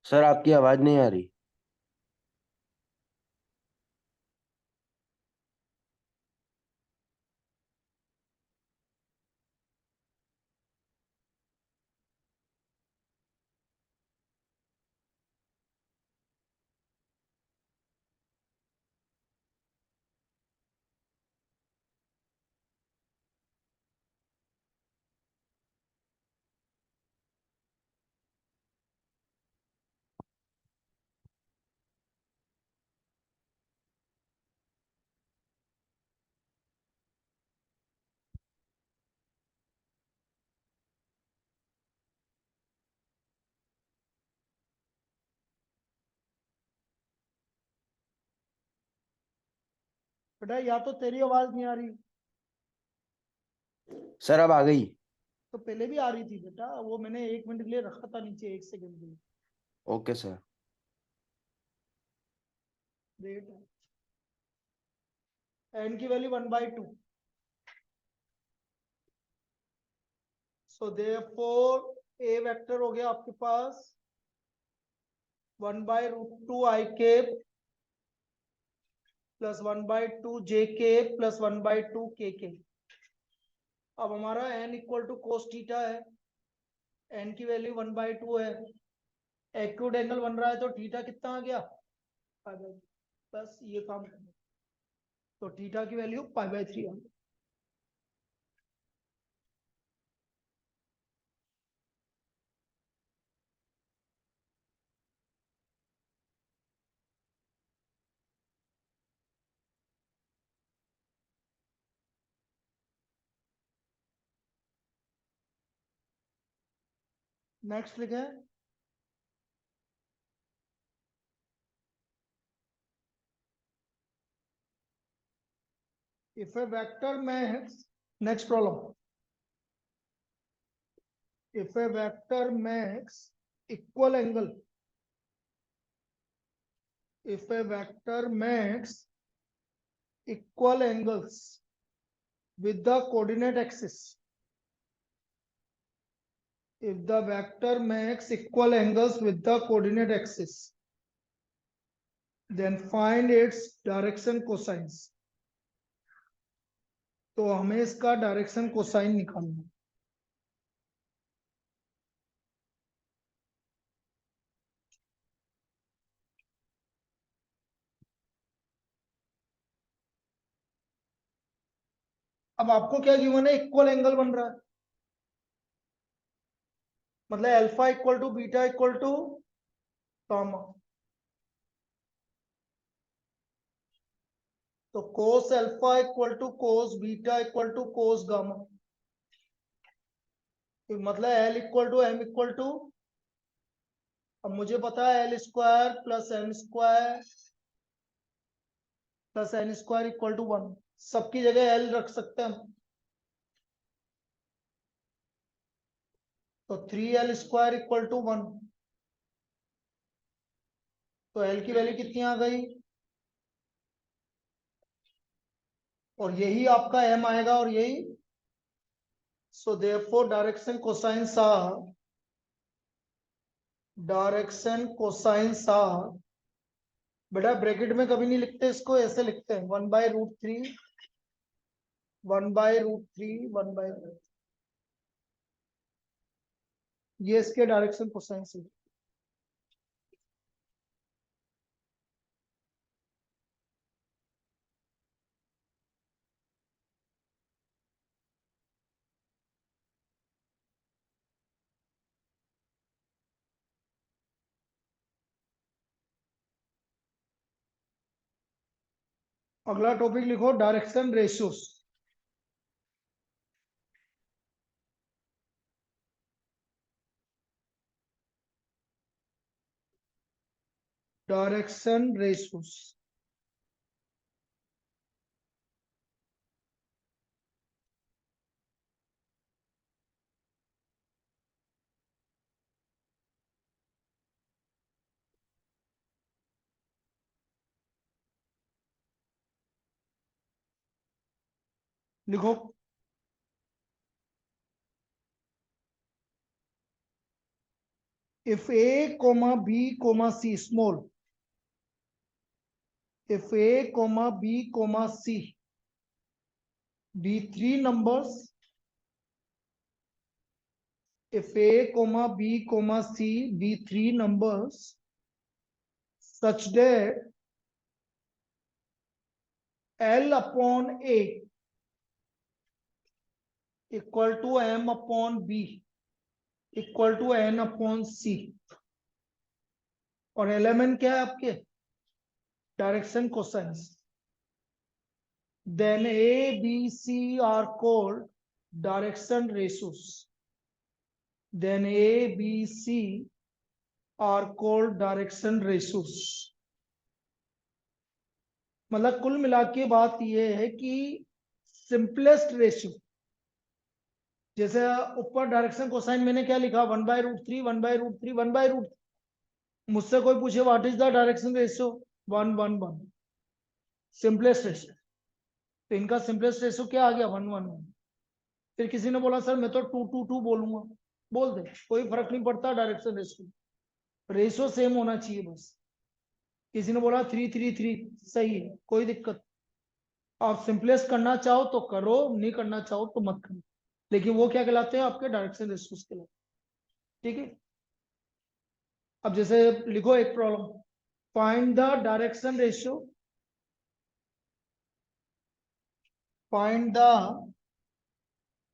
Sir आपकी आवाज नहीं आ रही। बेटा या तो तेरी आवाज नहीं आ रही। सर अब आ गई। तो पहले भी आ रही थी बेटा, वो मैंने 1 मिनट के लिए रखा था नीचे, 1 सेकंड के लिए। Okay sir. वेट। एन की value 1/2। So therefore A vector हो गया आपके पास 1/√2 i plus 1/2 j plus 1/2 k। अब हमारा n equal to cos theta है। n की वैल्यू 1/2 है। एक्यूट एंगल बन रहा है तो थीटा कितना आ गया? पाई। बस ये काम करना। तो थीटा की वैल्यू π/3 आ गई। नेक्स्ट लिखे। If A vector makes next problem, if a vector makes equal angle, if a vector makes equal angles with the coordinate axis, if the vector makes equal angles with the coordinate axis, then find its direction cosines. तो हमें इसका direction cosine निकालना है। अब आपको क्या given है? Equal angle बन रहा है, मतलब alpha equal to beta equal to gamma. तो cos alpha equal to cos beta equal to cos gamma, मतलब L equal to M equal to, अब मुझे पता है L square plus M square plus N square equal to 1। सबकी जगह L रख सकते हैं हम। तो 3l² इक्वल टू 1। तो एल की वैल्यू कितनी आ गई? और यही आपका एम आएगा और यही। सो देयरफॉर डायरेक्शन कोसाइन सा। बेटा ब्रैकेट में कभी नहीं लिखते इसको, ऐसे लिखते हैं 1/√3 1/√3 1/√3। ये इसके डायरेक्शन कोसाइन से। अगला टॉपिक लिखो, डायरेक्शन रेशियोस। Direction ratios. लिखो। if a comma b comma c small, if a comma b comma c be three numbers, if a comma b comma c be three numbers such that L upon A equal to M upon B equal to N upon C, और element क्या है आपके, direction cosines, then A, B, C are called direction ratios. Then A, B, C are called direction ratios. मतलब कुल मिला के बात यह है कि सिंपलेस्ट रेशियो, जैसे ऊपर डायरेक्शन कोसाइन मैंने क्या लिखा, 1/√3 1/√3 1/√3, मुझसे कोई पूछे what is the direction ratio, 1 1 1, simplest ratio, तो इनका सिंपलेस्ट रेशियो क्या आ गया, 1 1 1। फिर किसी ने बोला सर मैं तो 2 2 2 बोलूंगा, बोल दे, कोई फर्क नहीं पड़ता डायरेक्शन रेशियो, रेशियो सेम होना चाहिए बस। किसी ने बोला 3 3 3, सही है, कोई दिक्कत, आप सिंपलेस्ट करना चाहो तो करो, नहीं करना चाहो तो मत करो, लेकिन वो क्या कहलाते हैं, आपके डायरेक्शन रेशियोज कहलाते हैं, ठीक है। अब जैसे लिखो एक problem, find the direction ratio, find the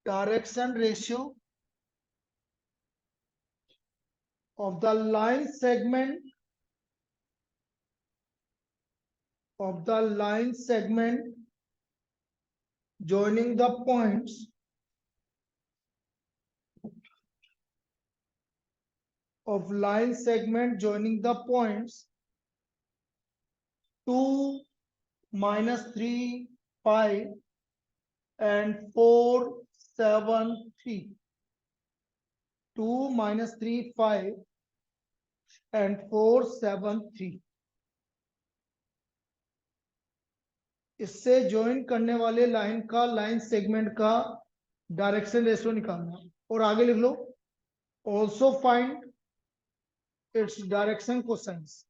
direction ratio of the line segment joining the points of line segment joining the points 2 -3 5 and 4 7 3, 2 -3 5 and 4 7 3, इससे ज्वाइन करने वाले लाइन का, लाइन सेगमेंट का डायरेक्शन रेशियो निकालना, और आगे लिख लो also find its direction cosines.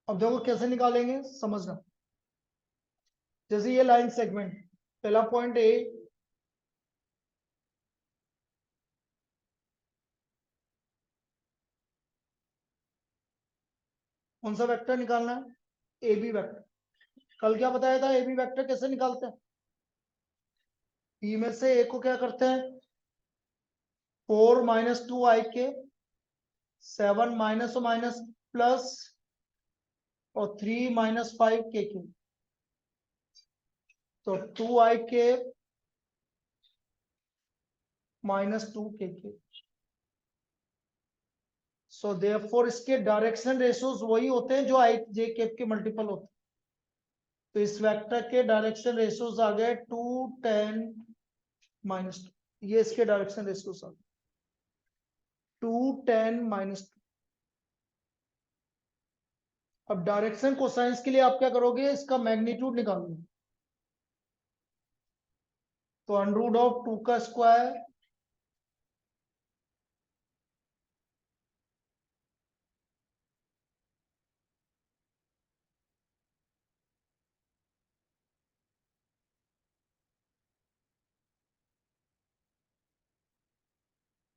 अब देखो कैसे निकालेंगे, समझना। जैसे ये लाइन सेगमेंट, पहला पॉइंट ए, कौन सा वेक्टर निकालना है, ए बी वेक्टर। कल क्या बताया था, ए बी वेक्टर कैसे निकालते हैं, बी में से ए को क्या करते हैं, 4 - 2 i के, 7 माइनस माइनस प्लस, और 3 - 5 के, तो 2 i के -2 के। सो देयरफॉर इसके डायरेक्शन रेशियोज वही होते हैं जो आई जे केप के मल्टीपल होते हैं, तो इस वेक्टर के डायरेक्शन रेशियोज आ गए 2 10 -2, ये इसके डायरेक्शन रेशियोज आ गए 2 10 -2। अब डायरेक्शन कोसाइंस के लिए आप क्या करोगे, इसका मैग्नीट्यूड निकालोगे, तो √2 का स्क्वायर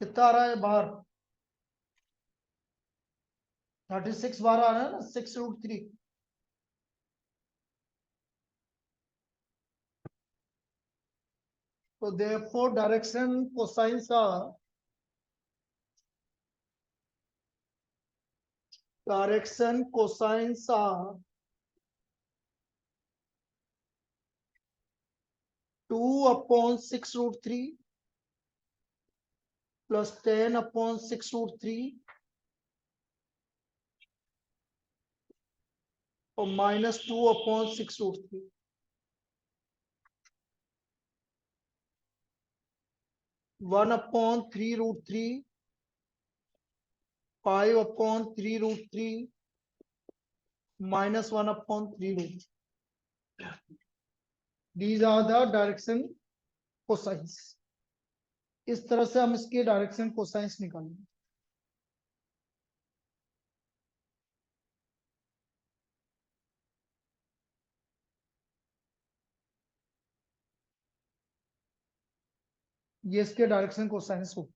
कितना आ रहा है बाहर, 36 बाहर आ रहा है ना, 6√3, So therefore direction cosines are 2/6√3 plus 10/6√3 or minus 2/6√3. 1/3√3, 5/3√3, minus 1/3√3. These are the direction cosines. इस तरह से हम इसके डायरेक्शन कोसाइंस निकालेंगे. ये इसके डायरेक्शन कोसाइंस हो.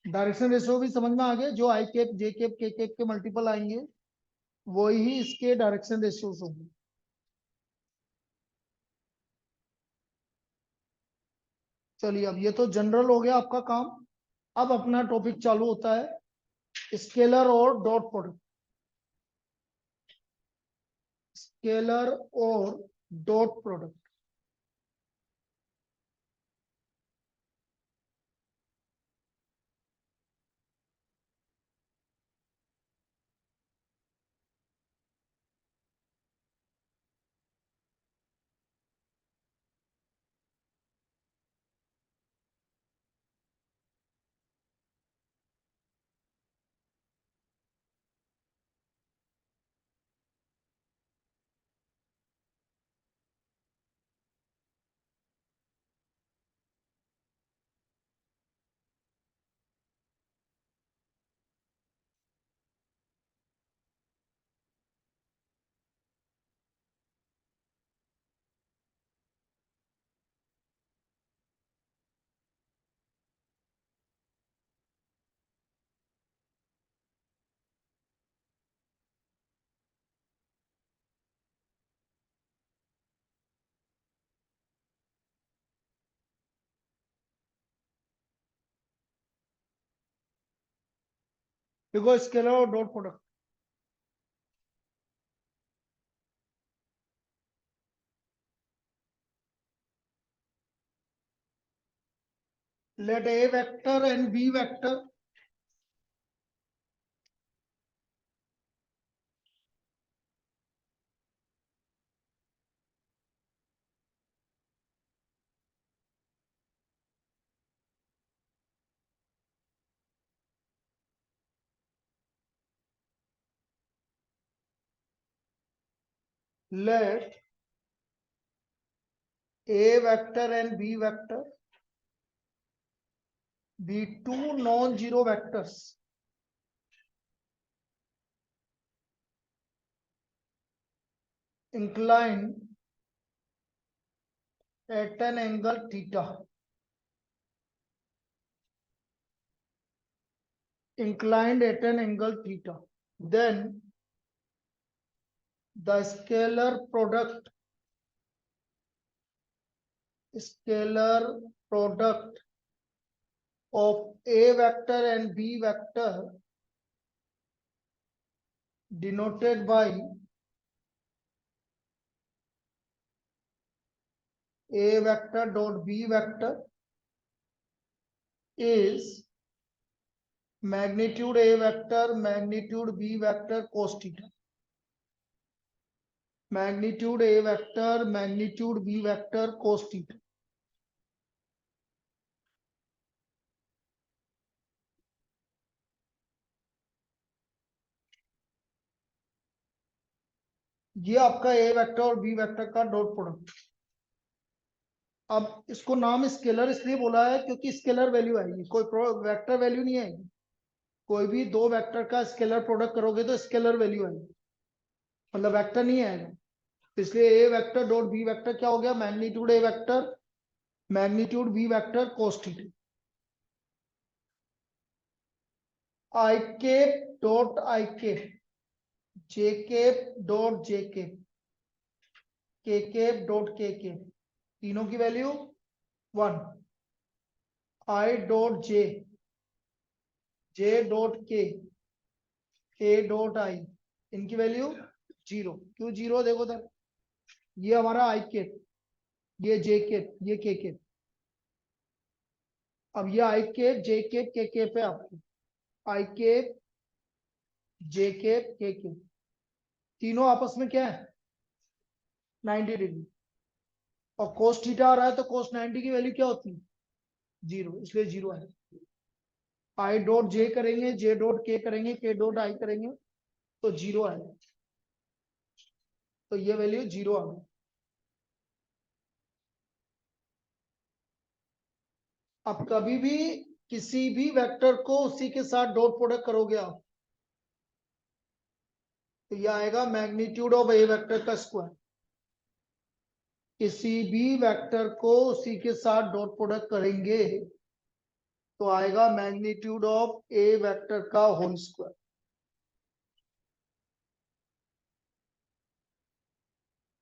डायरेक्शन रेशियो भी समझ में आ गया. जो आई cap J cap K cap के मल्टीपल आएंगे वही इसके डायरेक्शन रेशियोज होंगे. चलिए अब ये तो जनरल हो गया आपका काम. अब अपना टॉपिक चालू होता है स्केलर और डॉट प्रोडक्ट. स्केलर और डॉट प्रोडक्ट. देखो स्केलर और dot product. Let A vector and B vector let A vector and B vector be two non-zero vectors inclined at an angle theta. Inclined at an angle theta. Then the scalar product of A vector and B vector denoted by A vector dot B vector is magnitude A vector magnitude B vector cos theta. Magnitude A vector magnitude B vector cos theta. ये आपका ए vector और B vector का dot product. अब इसको नाम scalar इसलिए बोला है क्योंकि स्केलर वैल्यू आएगी, कोई वेक्टर वैल्यू नहीं आएगी. कोई भी दो वेक्टर का स्केलर प्रोडक्ट करोगे तो स्केलर वैल्यू आएगी, मतलब वेक्टर नहीं आएगा. इसलिए A vector dot B vector क्या हो गया, magnitude A vector magnitude B vector cos theta. I cap dot I cap J cap dot J cap K cap dot K cap. तीनों की value 1। I dot J, J dot K dot I, इनकी value 0। क्यों 0? देखो sir, ये हमारा आई cap, ये जे cap, ये के केप। अब ये आई केप, जे केप, के केप है आपकी। आई केप, जे केप, के केप, तीनों आपस में क्या है? 90 डिग्री। और कोस थीटा आ रहा है तो कोस 90 की वैल्यू क्या होती है? 0, इसलिए 0 है। आई डॉट जे करेंगे, जे डॉट के करेंगे, के डॉट आई करेंगे तो 0 आएगा। तो ये वैल्यू 0 आ गई। अब कभी भी किसी भी वेक्टर को उसी के साथ डॉट प्रोडक्ट करोगे आप, तो ये आएगा मैग्नीट्यूड ऑफ ए वेक्टर का स्क्वायर। किसी भी वेक्टर को उसी के साथ डॉट प्रोडक्ट करेंगे तो आएगा मैग्नीट्यूड ऑफ ए वेक्टर का होल स्क्वायर।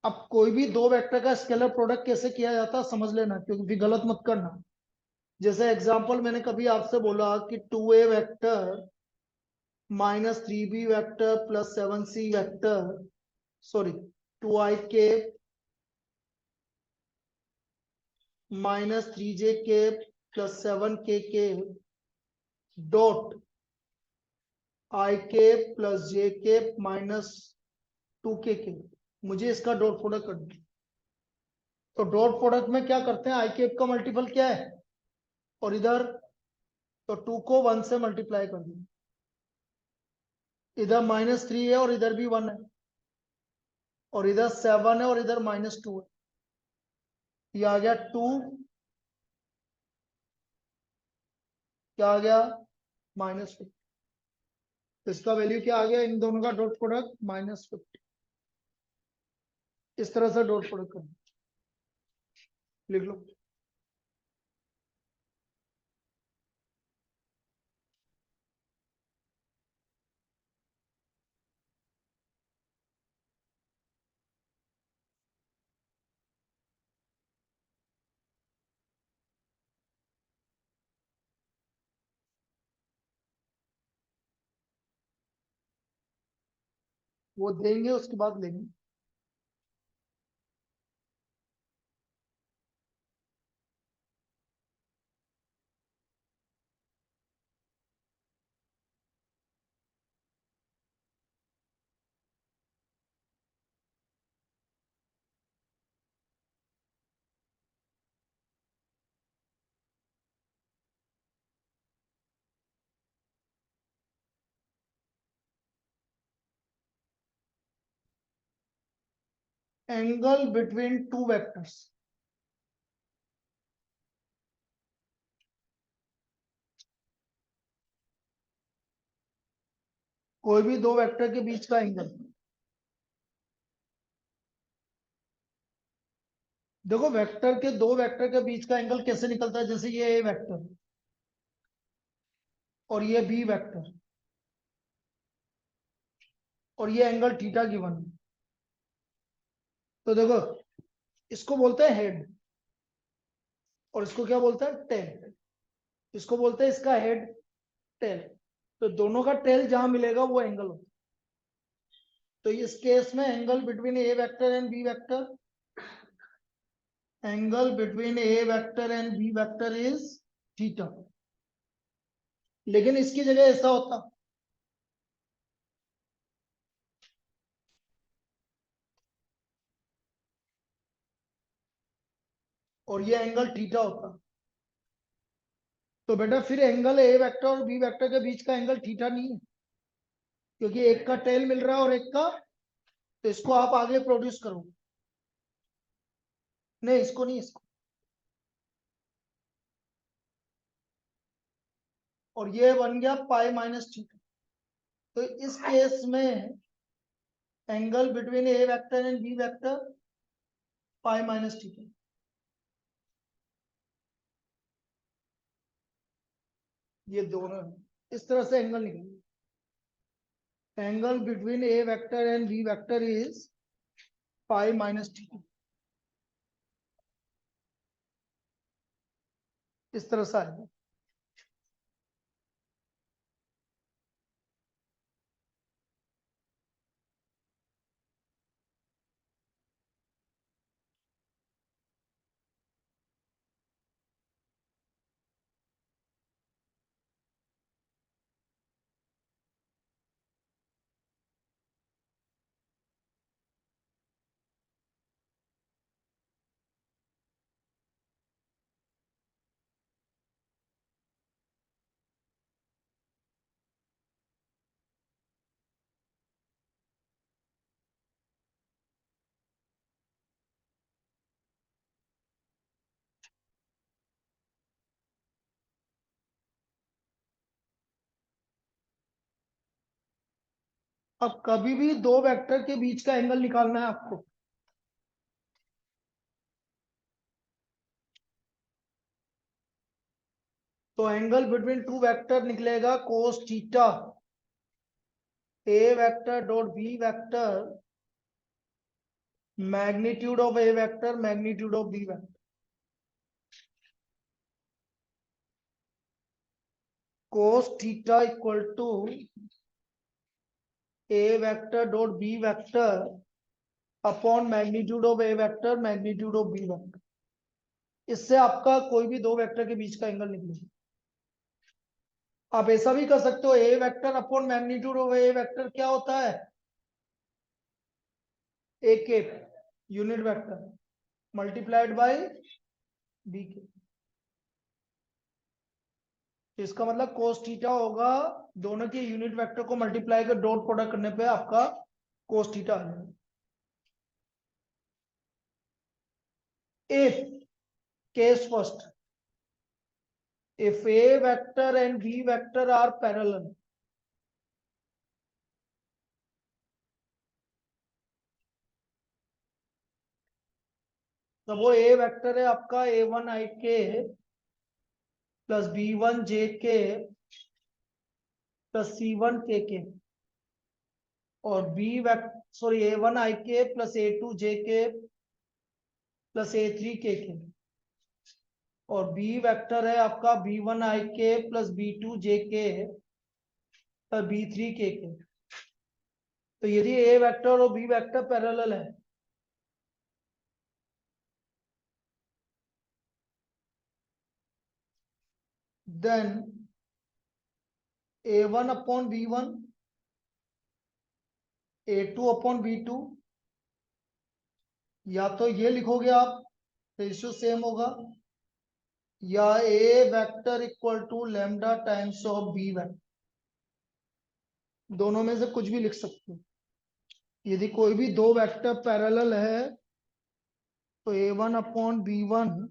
अब कोई भी दो वेक्टर का स्केलर प्रोडक्ट कैसे किया जाता है समझ लेना, क्योंकि फिर गलत मत करना। जैसे एग्जांपल मैंने कभी आपसे बोला कि 2a vector minus 3b vector plus 7c vector, sorry 2i के माइनस 3j के प्लस 7k के डॉट आई के प्लस जे के माइनस 2k के, मुझे इसका डॉट प्रोडक्ट करना है। तो डॉट प्रोडक्ट में क्या करते हैं, आई केप का मल्टीपल क्या है, और इधर तो 2 को 1 से मल्टीप्लाई कर दें। इधर -3 है और इधर भी 1 है, और इधर 7 है और इधर -2 है। ये आ गया 2, क्या आ गया, -50। तो इसका वैल्यू क्या आ गया, इन दोनों का डॉट प्रोडक्ट -50। इस तरह से डॉट प्रोडक्ट करना, लिख लो। वो देंगे उसके बाद लेंगे। एंगल बिटवीन टू वेक्टर्स, कोई भी दो वेक्टर के बीच का एंगल। देखो वेक्टर के, दो वेक्टर के बीच का एंगल कैसे निकलता है, जैसे ये ए वेक्टर और ये बी वेक्टर, और ये एंगल थीटा गिवन है। तो देखो इसको बोलते हैं हेड, और इसको क्या बोलते हैं, टेल। इसको बोलते हैं इसका हेड, टेल। तो दोनों का टेल जहां मिलेगा वो एंगल होता है। तो इस केस में angle between A vector and B vector, angle between A vector and B vector is theta. लेकिन इसकी जगह ऐसा होता, और ये एंगल थीटा होता। तो बेटा फिर एंगल ए वेक्टर और बी वेक्टर के बीच का एंगल थीटा नहीं है, क्योंकि एक का टेल मिल रहा है और एक का, तो इसको आप आगे प्रोड्यूस करो। नहीं इसको नहीं, इसको। और ये बन गया पाई माइनस थीटा। तो इस केस में angle between A vector and B vector pi minus theta. ये दोनों है, इस तरह से एंगल निकलेगा। Angle between A vector and B vector is pi minus theta. इस तरह से आएगा। अब कभी भी दो वेक्टर के बीच का एंगल निकालना है आपको। तो एंगल बिटवीन टू वेक्टर निकलेगा cos theta A vector dot B vector magnitude of A vector magnitude of B vector. Cos theta equal to A vector dot B vector upon magnitude of A vector magnitude of B vector. इससे आपका कोई भी दो vector के बीच का angle निकलेगा। आप ऐसा भी कर सकते हो, A vector upon magnitude of A vector क्या होता है, ए के unit vector multiplied by B के। इसका मतलब कोस थीटा होगा, दोनों के यूनिट वेक्टर को मल्टीप्लाई कर डॉट प्रोडक्ट करने पे आपका कोस थीटा आ जाएगा। If case first, if A vector and B vector are parallel, तो वो A वेक्टर है आपका A1 I के प्लस B1 J के प्लस C1 K के, और B vector sorry A1 I के प्लस A2 J के प्लस A3 K के, और B वेक्टर है आपका B1 I के प्लस B2 J के प्लस B3 K के। तो यदि A वेक्टर और B वेक्टर पैरेलल है, then A1 upon B1 A2 upon B2, या तो ये लिखोगे आप रेशियो सेम होगा, या A vector equal to lambda times of B vector, दोनों में से कुछ भी लिख सकते हो। यदि कोई भी दो वेक्टर पैरेलल है तो A1 upon B1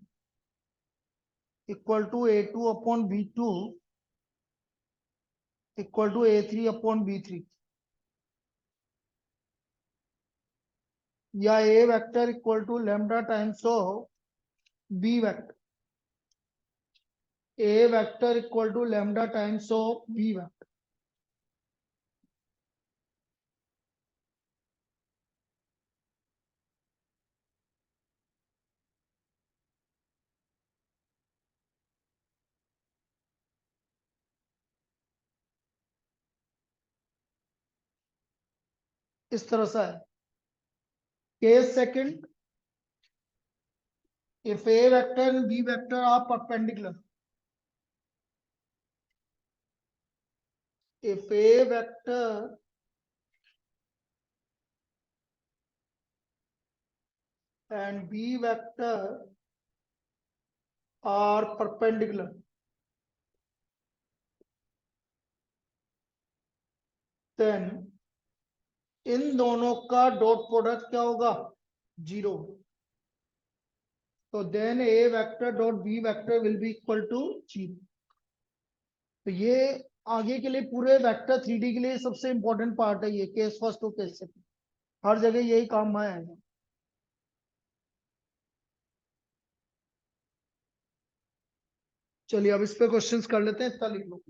equal to A2 upon B2 equal to A3 upon B3, या A vector equal to lambda times of B vector, A vector equal to lambda times of B vector. इस तरह से है। Case second, if a vector and b vector are perpendicular, if a vector and b vector are perpendicular, then इन दोनों का dot product क्या होगा, zero. तो then A vector dot B vector will be equal to zero. तो ये आगे के लिए पूरे वेक्टर 3D के लिए सबसे इंपॉर्टेंट पार्ट है, ये केस फर्स्ट और केस सेकंड, हर जगह यही काम में आएगा। चलिए अब इस पे क्वेश्चंस कर लेते हैं, इतना लिख लो।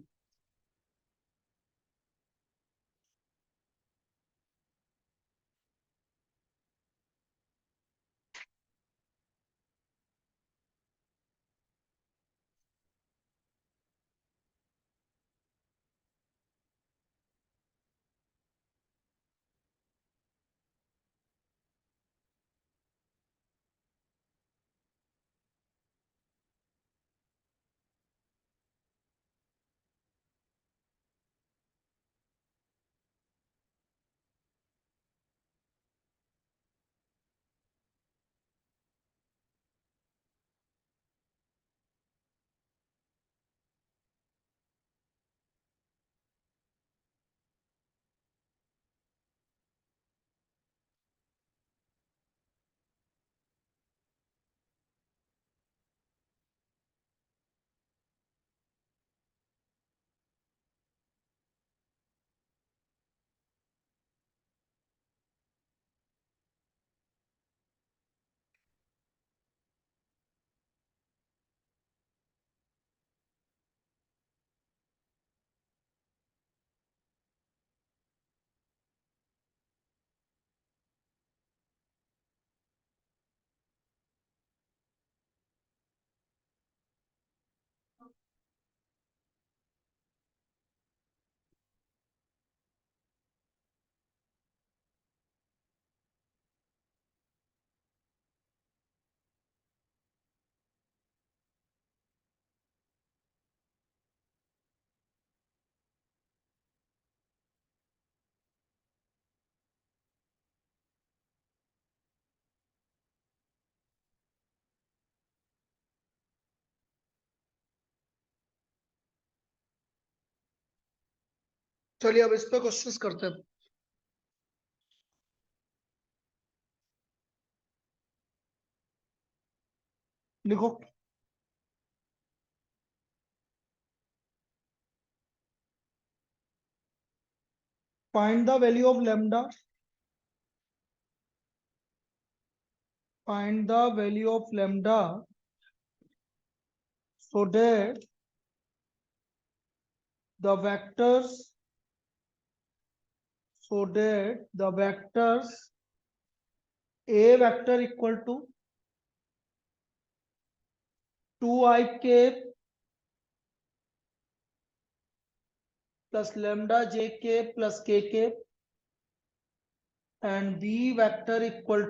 चलिए अब इस पे क्वेश्चंस करते हैं। लिखो। Find the value of lambda, find the value of lambda so that the vectors a vector equal to 2i cap plus lambda j cap plus k cap and b vector equal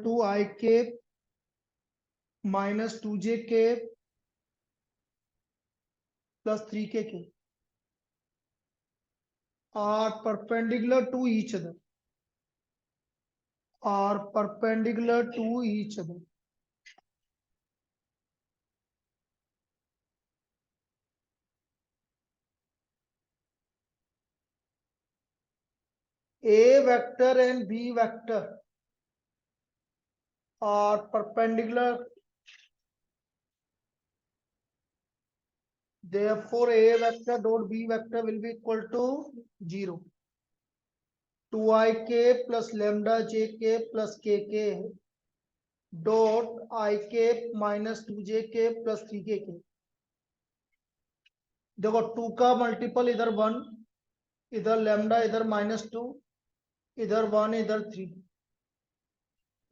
to I cap minus 2j cap plus 3k cap are perpendicular to each other. A vector and B vector are perpendicular. Therefore, A vector dot B vector will be equal to 0. 2i k plus lambda j k plus k k dot I k minus 2j k plus 3k k. देखो 2 का multiple इधर 1, इधर lambda, इधर -2, इधर 1, इधर 3.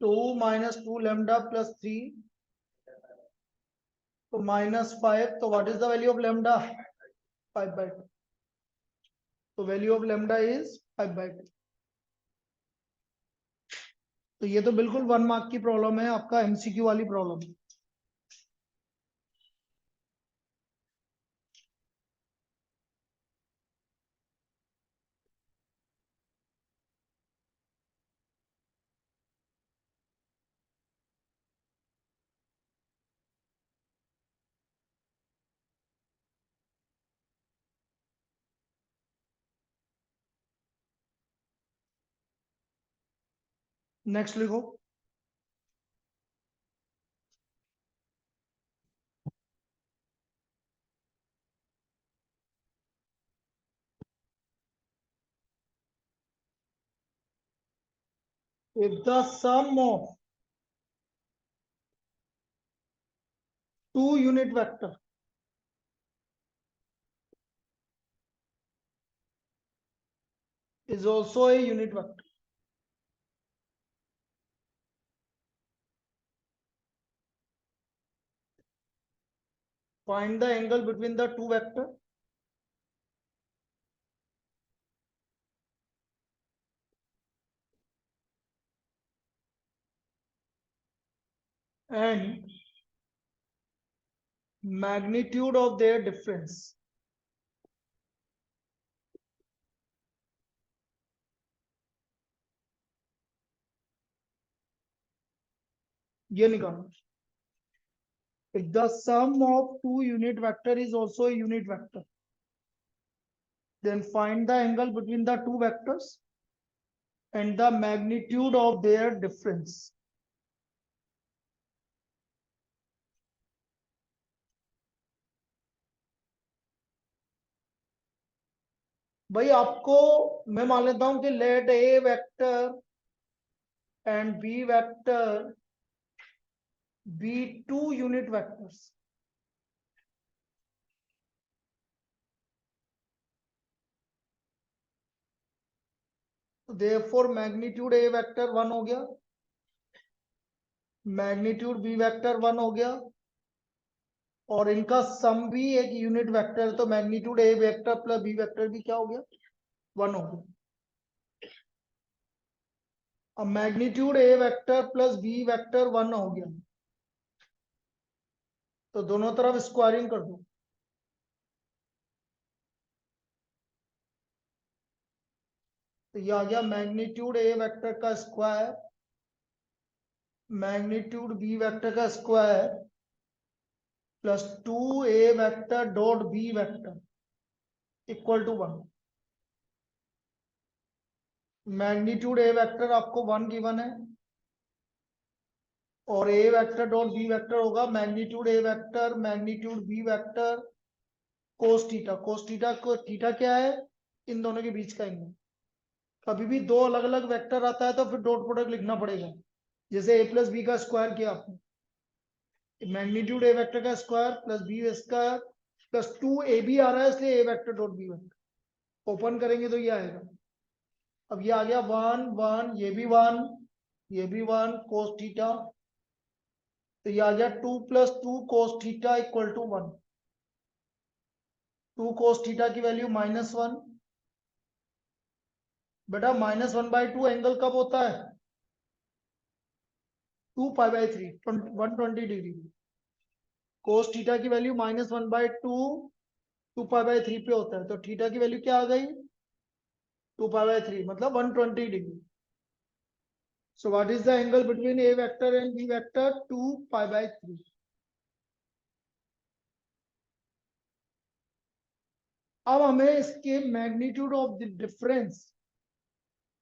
2 minus 2 lambda plus 3, तो -5. तो what is the value of lambda? 5/2. तो value of lambda is 5/2. तो ये तो बिल्कुल 1 मार्क की प्रॉब्लम है, आपका एमसीक्यू वाली प्रॉब्लम है। नेक्स्ट लिखो। If the sum of two unit vector is also a unit vector, find the angle between the two vector and magnitude of their difference. ये निकालना। If the sum of two unit vector is also a unit vector, then find the angle between the two vectors and the magnitude of their difference. भाई आपको मैं मान लेता हूं कि let A vector and B vector be two unit vectors. therefore magnitude A vector 1 हो गया, magnitude B vector 1 हो गया, और इनका सम भी एक यूनिट वेक्टर, तो मैग्नीट्यूड ए वेक्टर प्लस बी वेक्टर भी क्या हो गया? 1 हो गया। अब मैग्नीट्यूड ए वेक्टर प्लस बी वेक्टर 1 हो गया, तो दोनों तरफ स्क्वायरिंग कर दो। तो ये आ गया मैग्नीट्यूड ए वेक्टर का स्क्वायर, मैग्नीट्यूड बी वेक्टर का square plus 2a vector dot b vector equal to 1। Magnitude a vector आपको 1 गिवन है और a vector dot b vector होगा magnitude a vector magnitude b vector cos theta. Cos theta को theta क्या है, इन दोनों के बीच का एंगल। कभी भी दो अलग अलग वेक्टर आता है तो फिर डॉट प्रोडक्ट लिखना पड़ेगा। जैसे a प्लस बी का स्क्वायर किया आपने, मैग्नीट्यूड a वेक्टर का square plus b square plus 2ab आ रहा है इसलिए a vector dot b vector. Open करेंगे तो ये आएगा। अब ये आ गया 1 1, ये भी 1, ये भी 1 कोस थीटा, तो ये आ गया 2 plus 2 cos theta equal to 1। 2 cos theta की वैल्यू -1। बेटा -1/2 एंगल कब होता है? 2π/3 120 डिग्री। कोस थीटा की वैल्यू -1/2 2π/3 पे होता है, तो थीटा की वैल्यू क्या आ गई? 2π/3 मतलब 120 degree. So what is the angle between a vector and b vector? 2π/3। अब हमें इसके मैग्नीट्यूड ऑफ द डिफरेंस,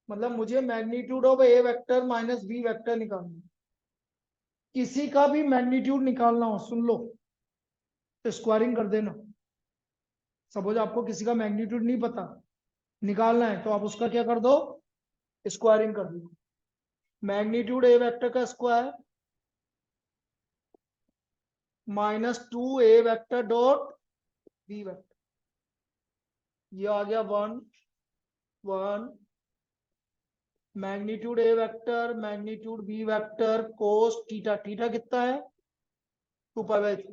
मतलब मुझे magnitude of A vector minus B vector निकालना। किसी का भी मैग्नीट्यूड निकालना हो, सुन लो, तो स्क्वायरिंग कर देना। सपोज आपको किसी का मैग्नीट्यूड नहीं पता, निकालना है, तो आप उसका क्या कर दो? स्क्वायरिंग कर दो। मैग्नीट्यूड ए वेक्टर का square -2a vector dot B vector, ये आ गया 1 1 मैग्नीट्यूड ए vector magnitude B vector cos theta. Theta कितना है? 2π/3।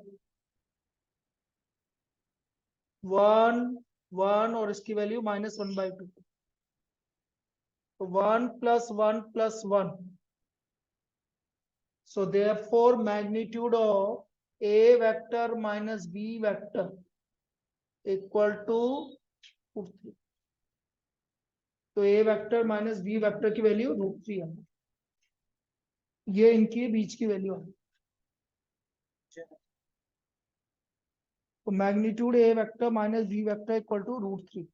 1 1 और इसकी वैल्यू -1/2, तो 1 + 1 + 1। So therefore magnitude of a vector minus b vector equal to √3। तो a vector minus b vector की वैल्यू √3 है। ये इनके बीच की वैल्यू है। तो magnitude a vector minus b vector equal to √3।